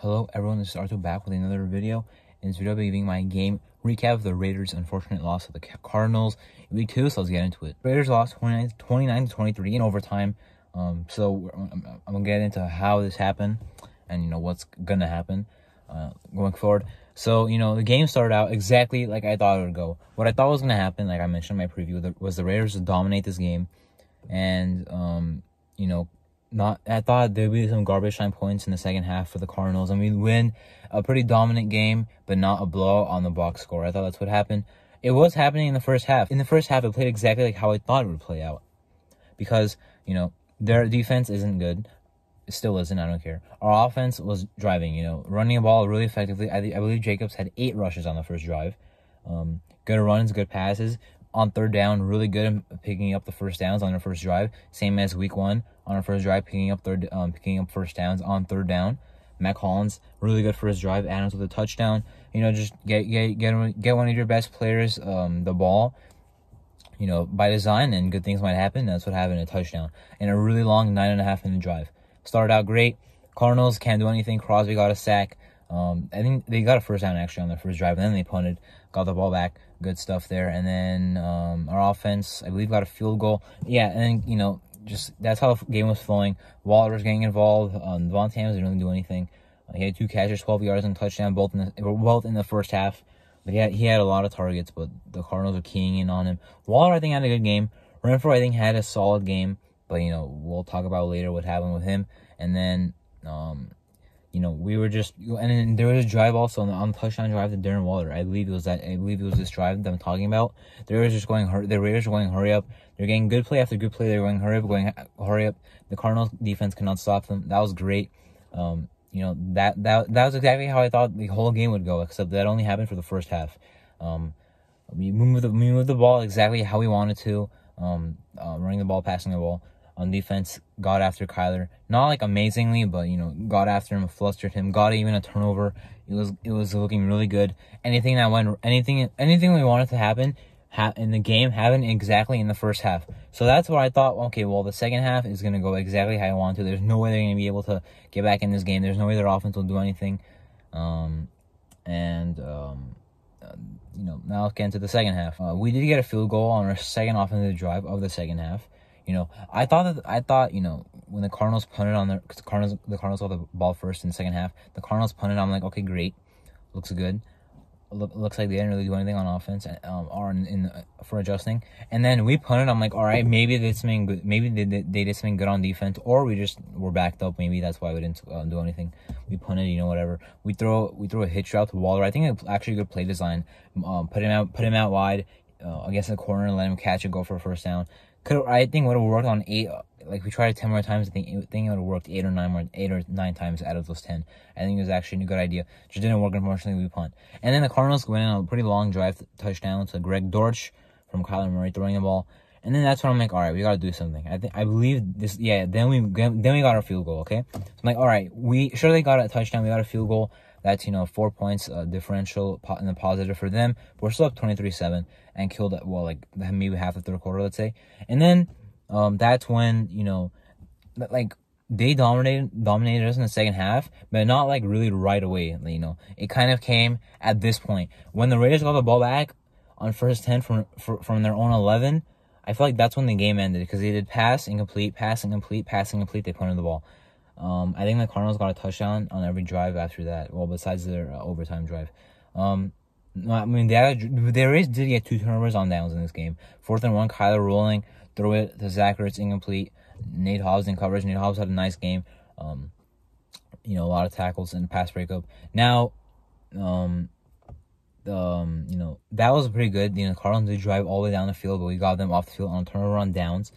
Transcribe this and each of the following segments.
Hello everyone, this is Arthur back with another video. In this video, I'll be giving my game recap of the Raiders' unfortunate loss to the Cardinals in Week 2, so let's get into it. Raiders lost 29-23 in overtime. So I'm going to get into how this happened and, what's going to happen going forward. So, the game started out exactly like I thought it would go. What I thought was going to happen, like I mentioned in my preview, was the Raiders would dominate this game. And, I thought there'd be some garbage time points in the second half for the Cardinals, and we'd win a pretty dominant game, but not a blowout on the box score. I thought that's what happened. It was happening in the first half. In the first half, it played exactly like how I thought it would play out. Because, their defense isn't good. It still isn't, I don't care. Our offense was driving, running the ball really effectively. I believe Jacobs had 8 rushes on the first drive. Good runs, good passes. On third down, really good at picking up the first downs on their first drive. Same as week 1 on our first drive, picking up first downs on third down. Mac Hollins, really good for his drive. Adams with a touchdown. Just get one of your best players the ball, by design, and good things might happen. That's what happened, a touchdown. And a really long 9.5-minute drive. Started out great. Cardinals can't do anything. Crosby got a sack. I think they got a first down actually on their first drive, and then they punted, got the ball back. Good stuff there. And then our offense, I believe, got a field goal. Yeah, and then, just that's how the game was flowing. Waller was getting involved. Devontae Adams didn't really do anything. He had 2 catches, 12 yards, and a touchdown, both in the first half. But he had a lot of targets, but the Cardinals were keying in on him. Waller, I think, had a good game. Renfrow, I think, had a solid game. But, we'll talk about later what happened with him. And then, we were just, and then there was a drive also on the touchdown drive to Darren Waller. I believe it was this drive that I'm talking about. The Raiders were going hurry up. They're getting good play after good play. They're going hurry up. The Cardinals defense could not stop them. That was great. That was exactly how I thought the whole game would go, except that only happened for the first half. We moved the ball exactly how we wanted to. Running the ball, passing the ball. On defense, got after Kyler, not like amazingly, but got after him, flustered him, got even a turnover. It was looking really good. Anything we wanted to happen in the game happened exactly in the first half. So that's what I thought. Okay, well, the second half is gonna go exactly how I want to. There's no way they're gonna be able to get back in this game. There's no way their offense will do anything. Now let's get into the second half. We did get a field goal on our second offensive drive of the second half. I thought when the Cardinals punted because the Cardinals got the ball first in the second half. The Cardinals punted. I'm like, okay, great, looks good. Looks like they didn't really do anything on offense for adjusting. And then we punted. I'm like, all right, maybe they did something good. Maybe they did something good on defense, or we just were backed up. Maybe that's why we didn't do anything. We punted, whatever. We throw a hitch route to Waller. I think it's actually good play design. Put him out wide against the corner and let him catch and go for a first down. I think would have worked on 8. Like we tried it 10 more times. I think it would have worked 8 or 9 times out of those 10. I think it was actually a good idea. Just didn't work. Unfortunately, we punt. And then the Cardinals went on a pretty long drive touchdown to Greg Dortch from Kyler Murray throwing the ball. And then that's when I'm like, all right, we got to do something. I believe this. Yeah. Then we got our field goal. Okay. So I'm like, all right, we surely got a touchdown. We got a field goal. That's 4 points differential in the positive for them. But we're still up 23-7 and killed maybe half the third quarter, let's say. And then that's when they dominated us in the second half, but not really right away. It kind of came at this point when the Raiders got the ball back on first 10 from their own 11. I feel like that's when the game ended because they did pass incomplete. They punted the ball. I think the Cardinals got a touchdown on every drive after that. Well, besides their overtime drive. They Raiders did get 2 turnovers on downs in this game. 4th and 1, Kyler rolling, throw it to Zach Ertz, incomplete. Nate Hobbs in coverage. Nate Hobbs had a nice game. A lot of tackles and pass breakup. Now, that was pretty good. Cardinals did drive all the way down the field, but we got them off the field on turnover on downs.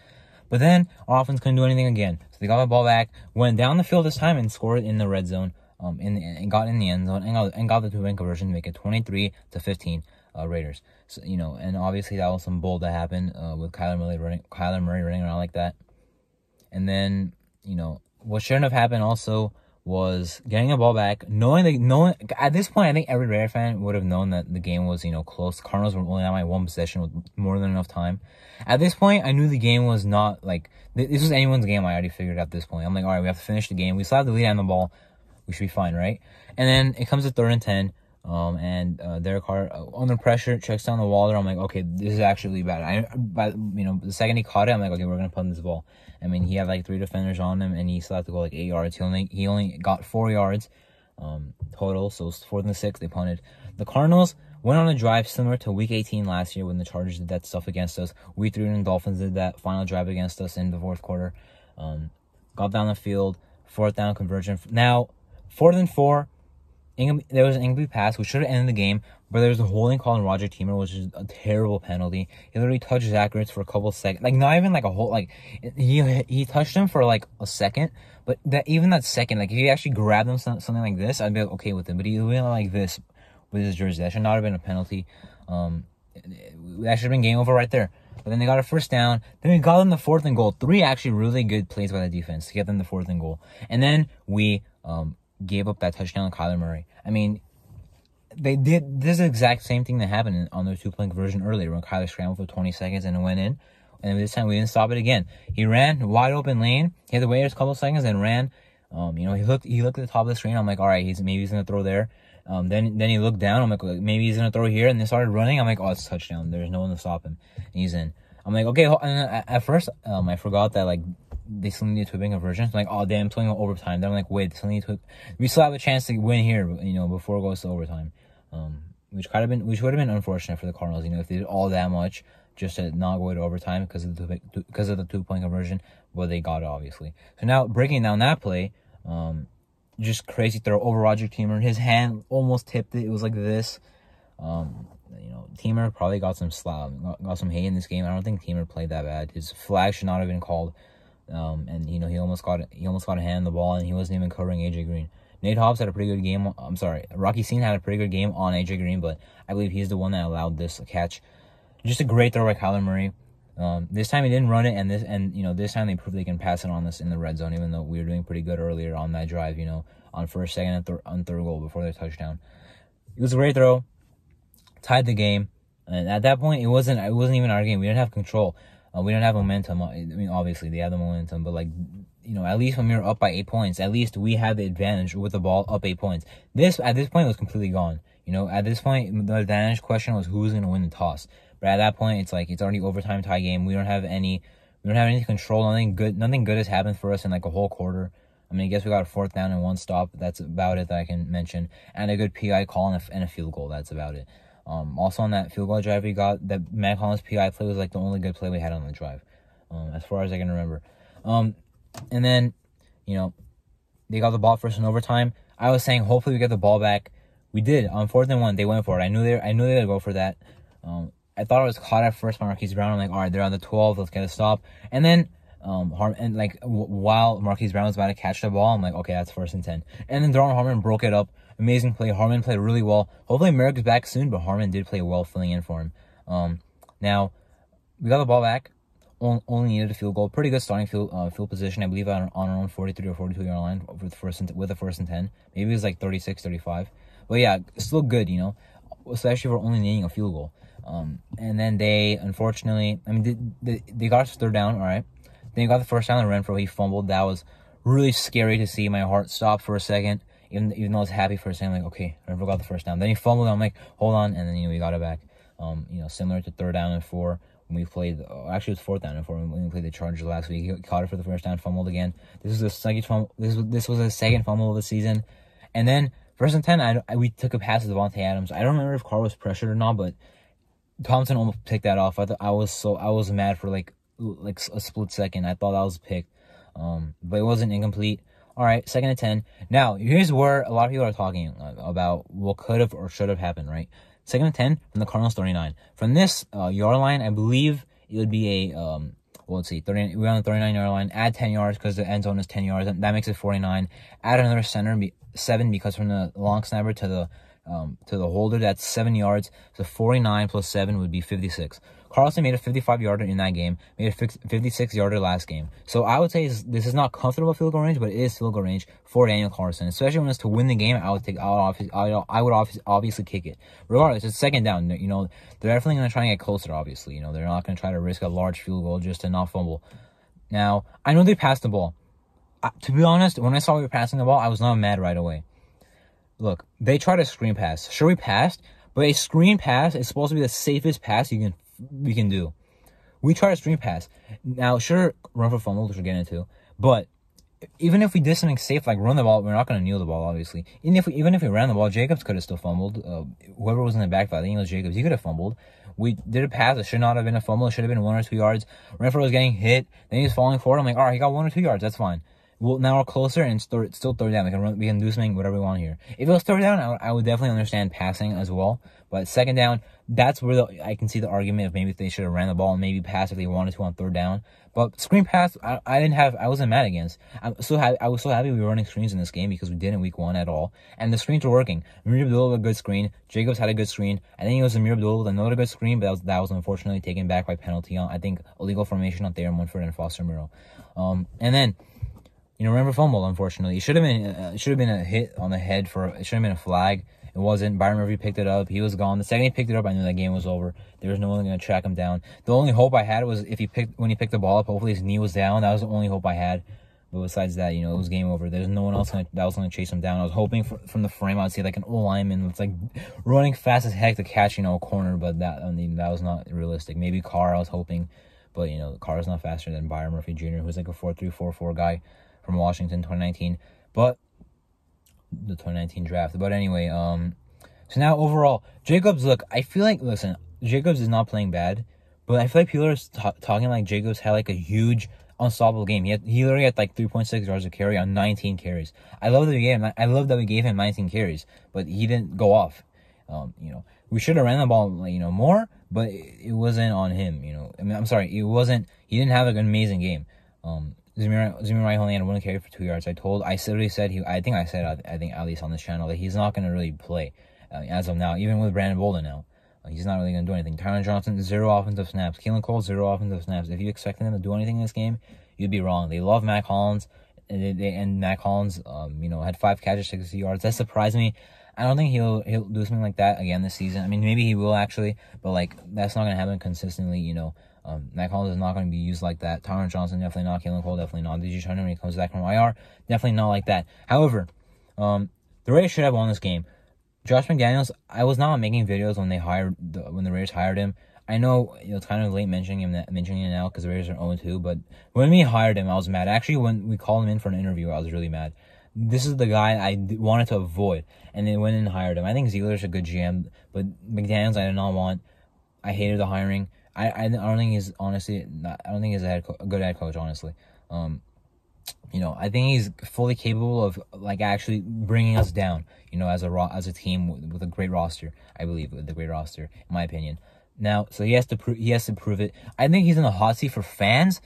But then our offense couldn't do anything again. So they got the ball back, went down the field this time, and scored in the red zone. And got in the end zone and got the 2-point conversion to make it 23-15 Raiders. So and obviously that was some bull that happened with Kyler Murray running around like that. And then what shouldn't have happened also was getting the ball back, knowing at this point I think every Raider fan would have known that the game was close. Cardinals were only on my 1 possession with more than enough time. At this point, I knew the game was not this was anyone's game. I already figured at this point. I'm like, all right, we have to finish the game. We still have the lead on the ball. We should be fine, right? And then it comes to 3rd and 10. And Derek Carr under pressure checks down the Waller. I'm like, okay, this is actually bad. The second he caught it, I'm like, okay, we're gonna punt this ball. I mean, he had like 3 defenders on him, and he still had to go like 8 yards. He only got 4 yards total. So it's 4th and 6. They punted. The Cardinals went on a drive similar to Week 18 last year when the Chargers did that stuff against us. Week 3 and the Dolphins did that final drive against us in the 4th quarter. Got down the field, 4th down conversion. Now 4th and 4. There was an incomplete pass, which should have ended the game, but there was a holding call on Roger Teamer, which is a terrible penalty. He literally touched Zach Ertz for a couple seconds, like not even like a whole, like he touched him for like a second, but that second, like if he actually grabbed him something like this, I'd be okay with him. But he went like this with his jersey. That should not have been a penalty. That should have been game over right there. But then they got a 1st down. Then we got them the 4th and goal. 3 actually really good plays by the defense to get them the 4th and goal. And then we gave up that touchdown on Kyler Murray. I mean, they did this exact same thing that happened on their 2-point conversion earlier when Kyler scrambled for 20 seconds and it went in. And this time we didn't stop it again. He ran wide open lane. He had to wait a couple seconds and ran. He looked at the top of the screen. I'm like, all right, maybe he's gonna throw there. Then he looked down. I'm like, maybe he's gonna throw here. And they started running. I'm like, oh, it's a touchdown. There's no one to stop him. And he's in. I'm like, okay. And at first, I forgot that like they still need a 2-point conversion. I'm like, oh damn, it's going overtime. Then I'm like, wait, we still have a chance to win here, before it goes to overtime. Which would have been unfortunate for the Cardinals, if they did all that much just to not go to overtime because of the 2-point conversion. But they got it obviously. So now breaking down that play, just crazy throw over Roger Teamer. His hand almost tipped it. It was like this. Teamer probably got some hate in this game. I don't think Teamer played that bad. His flag should not have been called. And he almost got a hand on the ball, and he wasn't even covering AJ Green. Nate Hobbs had a pretty good game. I'm sorry, Rocky Sean had a pretty good game on AJ Green, but I believe he's the one that allowed this catch. Just a great throw by Kyler Murray. This time he didn't run it, and this time they proved they can pass it on us in the red zone, even though we were doing pretty good earlier on that drive. On 1st, 2nd, and 3rd goal before their touchdown. It was a great throw, tied the game, and at that point it wasn't even our game. We didn't have control. We don't have momentum. I mean, obviously, they have the momentum, but, at least when we were up by 8 points, at least we had the advantage with the ball up 8 points. At this point, was completely gone. At this point, the advantage question was who's going to win the toss. But at that point, it's already overtime tie game. We don't have any control. Nothing good has happened for us in, a whole quarter. I mean, I guess we got a 4th down and 1 stop. That's about it that I can mention. And a good PI call and a field goal. That's about it. Also on that field goal drive we got, that Matt Collins PI play was the only good play we had on the drive, as far as I can remember. And then, they got the ball first in overtime. I was saying hopefully we get the ball back. We did on 4th and 1. They went for it. I knew they would go for that. I thought it was caught at first by Marquise Brown. I'm like, all right, they're on the 12. Let's get a stop. And then while Marquise Brown was about to catch the ball, I'm like, okay, that's 1st and 10. And then Darren Harmon broke it up. Amazing play. Harmon played really well. Hopefully Merrick is back soon, but Harmon did play well filling in for him. Now, we got the ball back. Only needed a field goal. Pretty good starting field position. I believe on our own 43 or 42 yard line with the 1st and 10. Maybe it was 36, 35. But yeah, still good, especially for only needing a field goal. And then they, unfortunately, they got us 3rd down, all right. Then you got the 1st down and Renfro. He fumbled. That was really scary to see. My heart stopped for a second. Even though I was happy for a second, I'm like, okay, Renfro got the 1st down. Then he fumbled. I'm like, hold on. And then, we got it back. Similar to 3rd down and 4 when we played, actually it was 4th down and 4 when we played the Chargers last week. He caught it for the 1st down, fumbled again. This was the second fumble. This was the second fumble of the season. And then 1st and 10, we took a pass to Devontae Adams. I don't remember if Carr was pressured or not, but Thompson almost picked that off. I was mad for like a split second. I thought that was picked. But it wasn't incomplete. All right, 2nd and 10. Now, here's where a lot of people are talking about what could have or should have happened, right? 2nd and 10 from the Cardinals 39. From this yard line, I believe it would be let's see, 30, we're on the 39-yard line. Add 10 yards because the end zone is 10 yards. That makes it 49. Add another 7 because from the long snapper to the holder, that's 7 yards. So 49 plus 7 would be 56. Carlson made a 55-yarder in that game, made a 56-yarder last game. So I would say this is not comfortable field goal range, but it is field goal range for Daniel Carlson. Especially when it's to win the game, I would obviously kick it. Regardless, it's 2nd down. They're definitely going to try and get closer, obviously. They're not going to try to risk a large field goal just to not fumble. Now, I know they passed the ball. To be honest, when I saw we were passing the ball, I was not mad right away. look, they tried a screen pass. Sure, we passed, but a screen pass is supposed to be the safest pass we can do. We tried a screen pass. Now, sure, run for fumble, which we'll get into, but even if we did something safe, like run the ball, we're not going to kneel the ball, obviously. Even if we ran the ball, Jacobs could have still fumbled. Whoever was in the backfield, I think it was Jacobs, he could have fumbled. We did a pass. It should not have been a fumble. It should have been 1 or 2 yards. Renfrow was getting hit. Then he was falling forward. I'm like, all right, he got 1 or 2 yards. That's fine. Well, now we're closer, and it's still third down. We can do something, whatever we want here. If it was third down, I would definitely understand passing as well. But second down, that's where I can see the argument of maybe they should have ran the ball and maybe passed if they wanted to on third down. But screen pass, I wasn't mad against. I was so happy we were running screens in this game because we didn't week 1 at all. And the screens were working. Amir Abdullah with a good screen. Jacobs had a good screen. I think it was Amir Abdullah with another good screen, but that was unfortunately taken back by penalty on, I think, illegal formation on Thayer Munford and Foster Murrow. And then, remember fumble, unfortunately. It should have been a hit on the head it should have been a flag. It wasn't. Byron Murphy picked it up. He was gone. The second he picked it up, I knew that game was over. There was no one going to track him down. The only hope I had was when he picked the ball up, hopefully his knee was down. That was the only hope I had. But besides that, it was game over. There's no one else that was going to chase him down. I was hoping from the frame I would see like an old lineman that's like running fast as heck to catch, a corner, but that was not realistic. Maybe Carr, I was hoping, but Carr is not faster than Byron Murphy Jr., who's like a 4.3, 4.4 guy from Washington, 2019. But the 2019 draft. But anyway, so now overall, Jacobs, look, I feel like, listen, Jacobs is not playing bad, but I feel like people are talking like Jacobs had like a huge unstoppable game. He literally had like 3.6 yards of carry on 19 carries. I love that we gave him 19 carries, but he didn't go off. We should have ran the ball, more, but it wasn't on him. I'm sorry, he didn't have like an amazing game. Zamir White only had 1 carry for 2 yards. I literally said I think at least on this channel that he's not going to really play as of now, even with Brandon Bolden now. He's not really going to do anything. Tyron Johnson, 0 offensive snaps. Keelan Cole, 0 offensive snaps. If you expected them to do anything in this game, you'd be wrong. They love Mac Hollins, and Mac Hollins, had 5 catches, 60 yards. That surprised me. I don't think he'll do something like that again this season. I mean, maybe he will actually, but like that's not going to happen consistently. Mac Hollins is not going to be used like that. Tyron Johnson, definitely not. Keelan Cole, definitely not. DJ Turner, when he comes back from IR, definitely not like that. However, the Raiders should have won this game. Josh McDaniels, I was not making videos when the Raiders hired him. I know it's kind of late mentioning him now because the Raiders are 0-2, but when we hired him, I was mad. Actually, when we called him in for an interview, I was really mad. This is the guy I wanted to avoid, and they went and hired him. I think Ziegler's a good GM, but McDaniels I did not want. I hated the hiring. I don't think he's a good head coach, honestly. I think he's fully capable of like actually bringing us down, as a team with a great roster. I believe with a great roster, in my opinion. Now, so he has to prove it. I think he's in the hot seat for fans.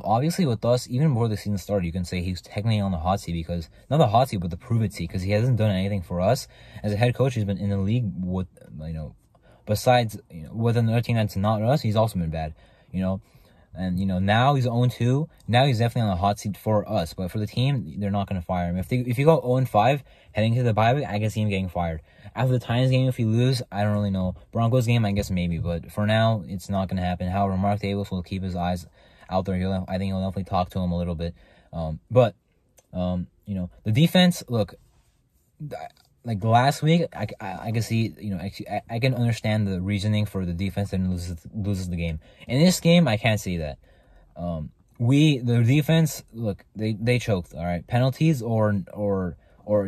Obviously with us, even before the season started, you can say he's technically on the hot seat because not the hot seat, but the prove it seat because he hasn't done anything for us as a head coach. He's been in the league with besides with another team that's not us, he's also been bad. And, now he's 0-2. Now he's definitely on the hot seat for us. But for the team, they're not going to fire him. If you go 0-5 heading to the bye week, I can see him getting fired. After the Titans game, if we lose, I don't really know. Broncos game, I guess maybe. But for now, it's not going to happen. However, Mark Davis will keep his eyes out there. I think he'll definitely talk to him a little bit. But the defense, look, like last week, I can see, I can understand the reasoning for the defense that loses the game. In this game, I can't see that. The defense, look, they choked. All right, penalties or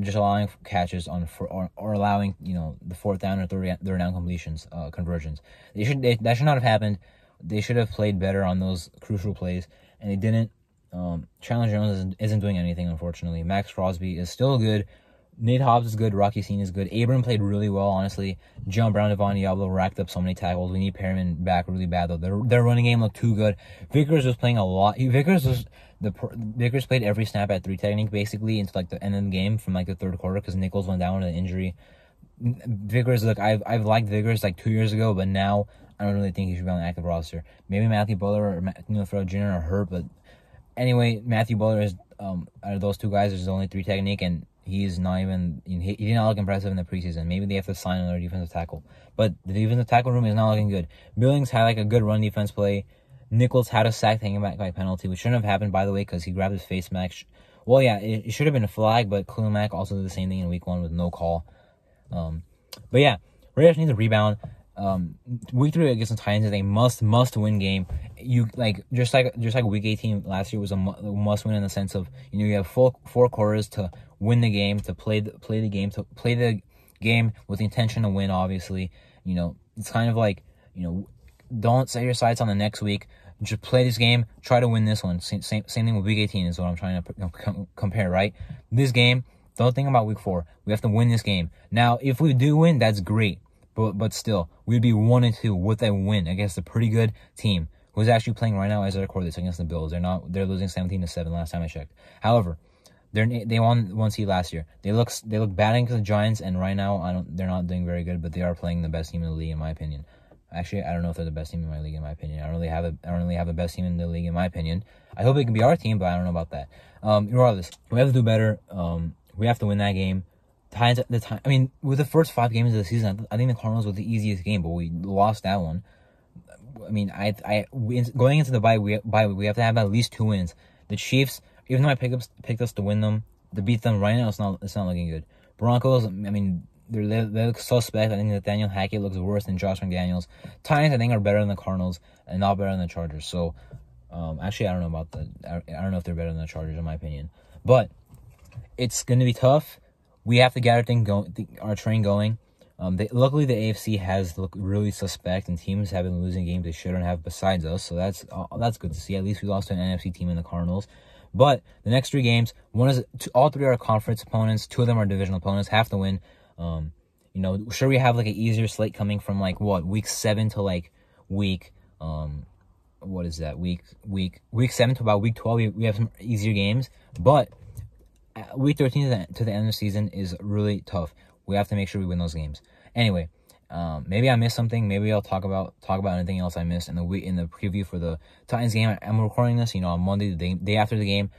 just allowing catches or allowing the 4th down or third down completions, conversions. That should not have happened. They should have played better on those crucial plays, and they didn't. Chandler Jones isn't doing anything, unfortunately. Max Crosby is still good. Nate Hobbs is good. Rocky Sean is good. Abram played really well, honestly. John Brown, Devon Diablo racked up so many tackles. We need Perriman back really bad, though. Their running game looked too good. Vickers was playing a lot. Vickers played every snap at 3 technique, basically, into like the end of the game from like the third quarter because Nichols went down with an injury. Vickers, look, I've liked Vickers like 2 years ago, but now I don't really think he should be on the active roster. Maybe Matthew Butler or Fred Jr. are hurt, but anyway, Matthew Butler is out of those 2 guys, there's only 3 technique, and he's not even, he did not look impressive in the preseason. Maybe they have to sign another defensive tackle. But the defensive tackle room is not looking good. Billings had like a good run defense play. Nichols had a sack hanging back by penalty, which shouldn't have happened, by the way, because he grabbed his face mask Well, yeah, it should have been a flag, but Khalil Mack also did the same thing in week 1 with no call. But yeah, Raiders need to rebound. Week 3 against the Titans is a must win game. You just like week 18 last year was a must win in the sense of, you know, you have 4 quarters to win the game, to play the game with the intention to win. Obviously, you know, it's kind of like, you know, don't set your sights on the next week. Just play this game, try to win this one. Same thing with week 18 is what I'm trying to compare, right? This game, don't think about week 4. We have to win this game. Now, if we do win, that's great. But still, we'd be 1-2 with a win against a pretty good team who's actually playing right now as I record this against the Bills. They're losing 17-7 last time I checked. However, they won 1 seed last year. They look bad against the Giants, and right now they're not doing very good, but they are playing the best team in the league in my opinion. Actually, I don't know if they're the best team in my league in my opinion. I don't really have a best team in the league in my opinion. I hope it can be our team, but I don't know about that. Regardless, we have to do better. We have to win that game. I mean, with the first 5 games of the season, I think the Cardinals was the easiest game, but we lost that one. I mean, going into the bye week, we have to have at least 2 wins. The Chiefs, even though I picked us to win them, to beat them right now, it's not looking good. Broncos, I mean, they look suspect. I think Nathaniel Hackett looks worse than Josh McDaniels. Titans, I think, are better than the Cardinals and not better than the Chargers. So, actually, I don't know about that. I don't know if they're better than the Chargers, in my opinion. But it's going to be tough. We have to get our train going. Luckily, the AFC has looked really suspect, and teams have been losing games they shouldn't have besides us. So that's good to see. At least we lost to an NFC team in the Cardinals. But the next 3 games, all 3 are conference opponents. 2 of them are divisional opponents. Have to win. You know, sure, we have like an easier slate coming from like week 7 to like week what is that week 7 to about week 12. We have some easier games, but week 13 to the end of the season is really tough. We have to make sure we win those games. Anyway, maybe I missed something. Maybe I'll talk about anything else I missed in the preview for the Titans game. I'm recording this, you know, on Monday, the day after the game.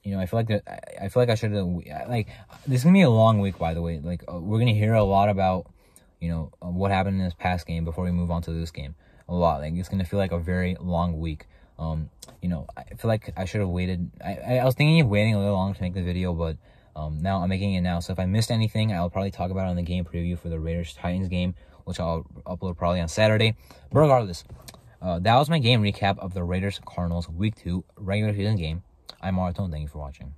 You know, I feel like I should have, like, this is gonna be a long week, by the way. Like, we're gonna hear a lot about, you know, what happened in this past game before we move on to this game. A lot. Like, it's gonna feel like a very long week. You know, I feel like I should have waited. I was thinking of waiting a little longer to make the video, but now I'm making it now. So if I missed anything, I'll probably talk about it on the game preview for the Raiders-Titans game, which I'll upload probably on Saturday. But regardless, that was my game recap of the Raiders-Cardinals Week 2 regular season game. I'm Maratone. Thank you for watching.